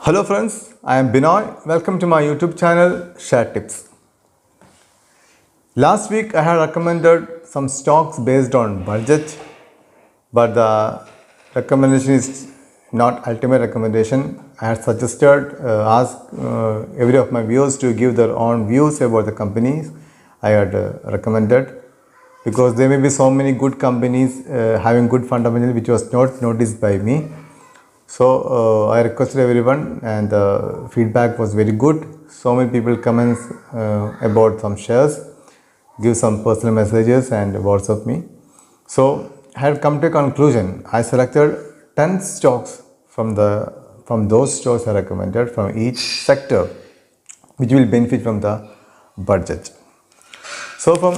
Hello friends, I am Binoy. Welcome to my YouTube channel Share Tips. Last week I had recommended some stocks based on budget, but the recommendation is not ultimate recommendation. I had suggested, asked every of my viewers to give their own views about the companies I had recommended, because there may be so many good companies having good fundamentals which was not noticed by me. So I requested everyone, and the feedback was very good. So many people comments about some shares, give some personal messages and WhatsApp me. So I had come to a conclusion. I selected 10 stocks from those stocks I recommended from each sector, which will benefit from the budget. So from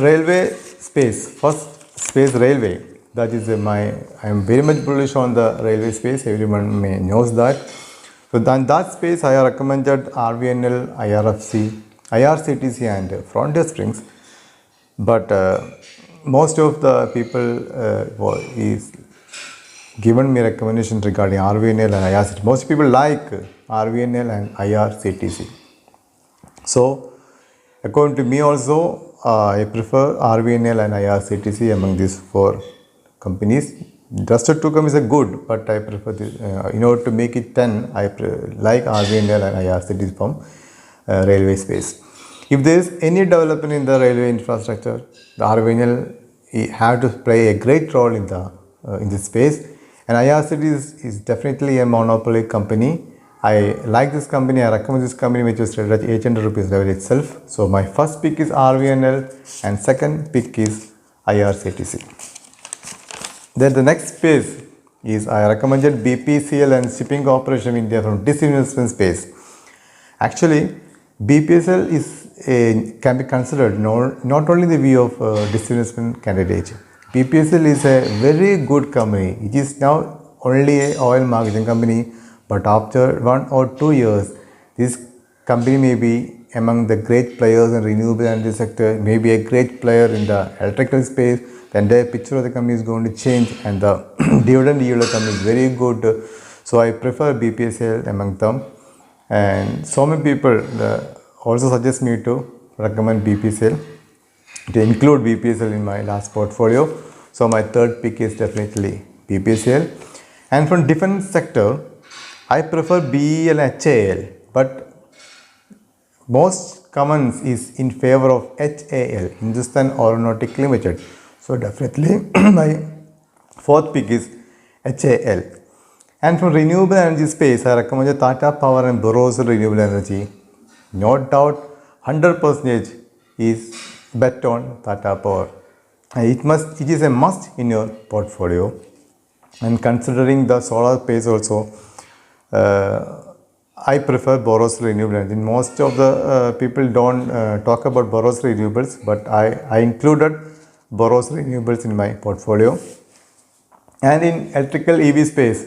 railway space, first space railway, that is I am very much bullish on the railway space, everyone may knows that. So in that space I have recommended RVNL, IRFC, IRCTC and Frontier Springs, but most of the people is given me recommendation regarding RVNL and IRCTC. Most people like RVNL and IRCTC. So according to me also, I prefer RVNL and IRCTC among these four companies. The rest of two companies are good, but I prefer this. In order to make it 10, I like RVNL and IRCTC from railway space. If there is any development in the railway infrastructure, the RVNL have to play a great role in this space, and IRCTC is definitely a monopoly company. I like this company, I recommend this company, which is traded at 800 rupees level itself. So my first pick is RVNL and second pick is IRCTC. Then the next space is I recommended BPCL and Shipping Corporation of India from disinvestment space. Actually, BPCL can be considered not only the view of disinvestment candidate. BPCL is a very good company. It is now only a oil marketing company, but after 1 or 2 years, this company may be among the great players in renewable energy sector, may be a great player in the electrical space. The entire picture of the company is going to change, and the dividend yield of the company is very good. So I prefer BPCL among them. And so many people also suggest me to recommend BPCL, to include BPCL in my last portfolio. So my third pick is definitely BPCL. And from defense sector, I prefer BEL and HAL, but most comments is in favor of HAL, Hindustan Aeronautic Limited. So definitely my fourth pick is HAL. And from renewable energy space, I recommend Tata Power and Borosil Renewable Energy. No doubt, 100% is bet on Tata Power. It is a must in your portfolio. And considering the solar space also, I prefer Borosil Renewable Energy. Most of the people don't talk about Borosil Renewables, but I included Borosil Renewables in my portfolio. And in electrical EV space,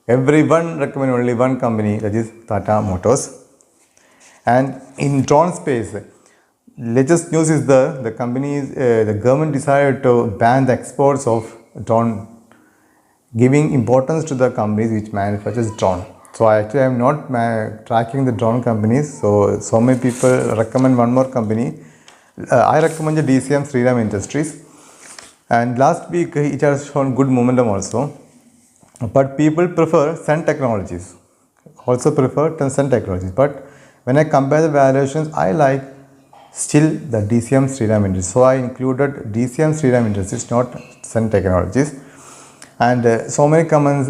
everyone recommend only one company, that is Tata Motors. And in drone space, latest news is the government decided to ban the exports of drone, giving importance to the companies which manufactures drone. So I am not tracking the drone companies. So many people recommend one more company. I recommend the DCM Sriram Industries, and last week it has shown good momentum also. But people prefer Sun Technologies, But when I compare the valuations, I like still the DCM Sriram Industries. So I included DCM Sriram Industries, not Sun Technologies. And so many comments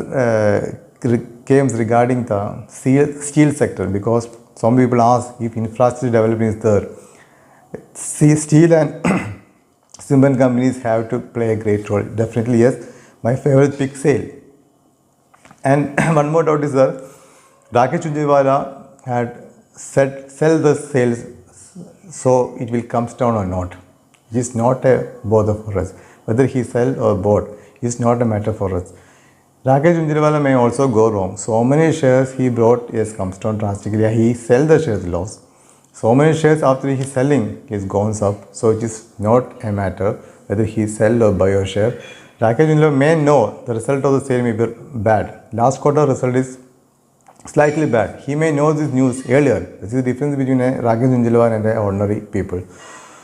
came regarding the steel sector, because some people ask if infrastructure development is there. Steel and cement companies have to play a great role. Definitely yes. My favorite pick, SAIL. And one more doubt is that Rakesh Jhunjhunwala had said sell the sales, so it will come down or not. It is not a bother for us. Whether he sell or bought is not a matter for us. Rakesh Jhunjhunwala may also go wrong. So many shares he brought, yes, comes down drastically. He sell the shares loss. So many shares after he is selling, he is gone up. So it is not a matter whether he sell or buy a share. Rakesh Jhunjhunwala may know the result of the sale may be bad. Last quarter result is slightly bad. He may know this news earlier. This is the difference between a Rakesh Junjulwar and a ordinary people.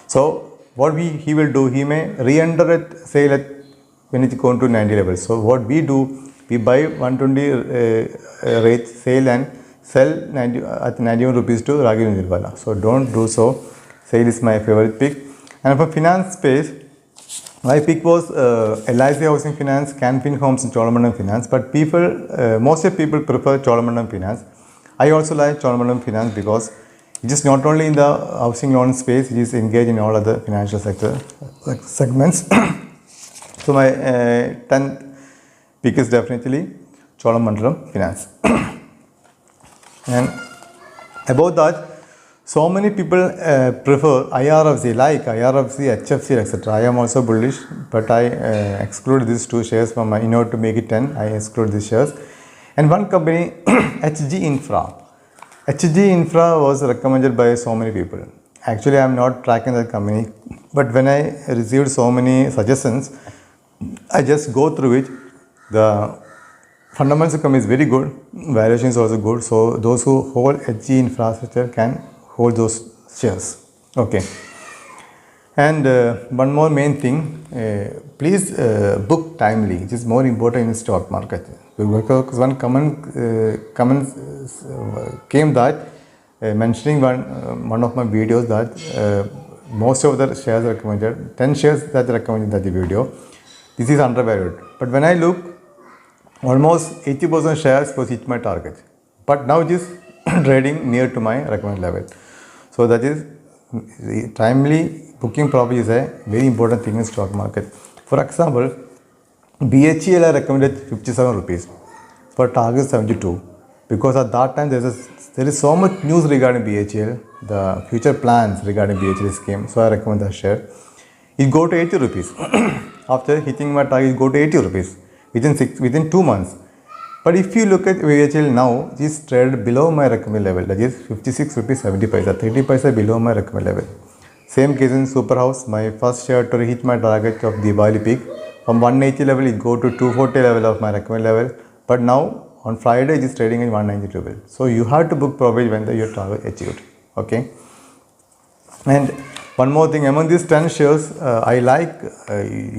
So what he will do, he may re-enter it, sale at when it's gone to 90 levels. So what we do, we buy 120 rate, sale and sell 90 at 91 rupees to Rakesh Junjulwala. So don't do so. Sale is my favorite pick. And for finance space, my pick was LIC Housing Finance, Canfin Homes and Cholamandalam Finance. But most of people prefer Cholamandalam Finance. I also like Cholamandalam Finance because it is not only in the housing loan space, it is engaged in all other financial sector segments. So my 10th pick is definitely Cholamandalam Finance. And about that, so many people prefer IRFC, like IRFC, HFC, etc. I am also bullish, but I exclude these two shares from my, in order to make it 10, I exclude these shares. And one company, HG Infra. HG Infra was recommended by so many people. Actually, I am not tracking that company, but when I received so many suggestions, I just go through it. The fundamentals of company is very good, valuation is also good. So those who hold HG Infrastructure can hold those shares. Okay. And one more main thing, please book timely. It is more important in the stock market. Because one comment came that mentioning one of my videos that most of the shares recommended, 10 shares that recommended in that video, this is undervalued. But when I look, almost 80% shares was hit my target. But now it is trading near to my recommended level. So that is timely booking probably is a very important thing in stock market. For example, BHEL I recommended 57 rupees for target 72 because at that time there is so much news regarding BHEL, the future plans regarding BHEL scheme. So I recommend that share. It go to 80 rupees. After hitting my target, it go to 80 rupees within 2 months. But if you look at BHEL now, it is traded below my recommended level, that is 56 rupees 70 paisa, 30 paisa below my recommended level. Same case in Superhouse, my first share to hit my target of Diwali peak. From 180 level, it go to 240 level of my recommended level. But now, on Friday, it is trading at 192 level. So you have to book probably when your target achieved. Okay. And one more thing, among these 10 shares, I like,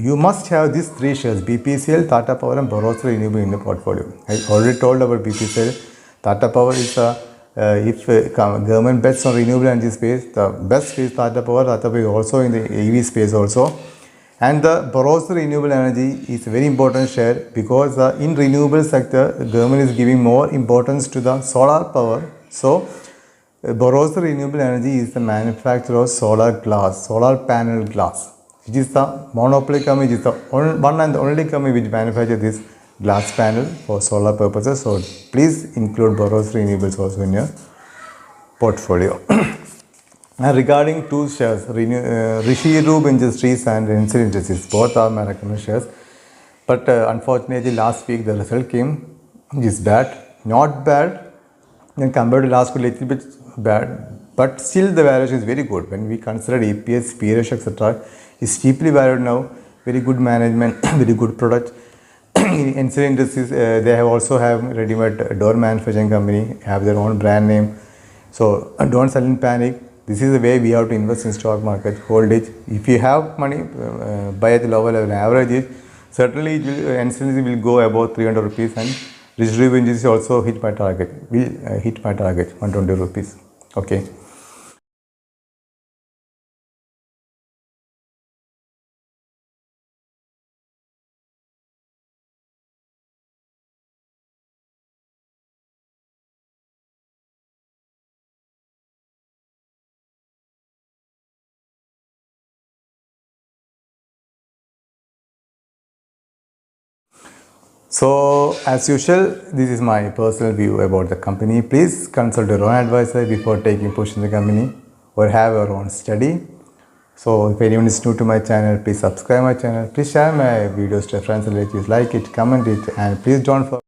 you must have these 3 shares, BPCL, Tata Power and Borosil Renewable in the portfolio. I already told about BPCL. Tata Power is, if government bets on renewable energy space, the best is Tata Power. Tata Power is also in the EV space also. And the Borosil Renewable Energy is a very important share because in renewable sector, the government is giving more importance to the solar power. So, Borosil Renewable Energy is the manufacturer of solar glass, solar panel glass. It is the monopoly company, it is the one and the only company which manufactures this glass panel for solar purposes. So please include Borosil Renewables also in your portfolio. And regarding 2 shares, Rishi Rube Industries and Rensil Industries, both are my recommended shares. But unfortunately last week the result came, which is bad, not bad. Then compared to last week, little bit bad, but still the valuation is very good. When we consider EPS, P ratio, etc., is cheaply valued now. Very good management, very good product. In Rensil Industries, they have also have ready-made door manufacturing company, have their own brand name. So don't sell in panic. This is the way we have to invest in stock market. Hold it. If you have money, buy at the lower level, average it. Certainly, Rensil will go above 300 rupees and Rishi Industries also hit my target. Will hit my target 120 rupees. Okay. So as usual, this is my personal view about the company. Please consult your own advisor before taking position in the company or have your own study. So if anyone is new to my channel, please subscribe my channel. Please share my videos to friends and relatives, like it, comment it, and please don't forget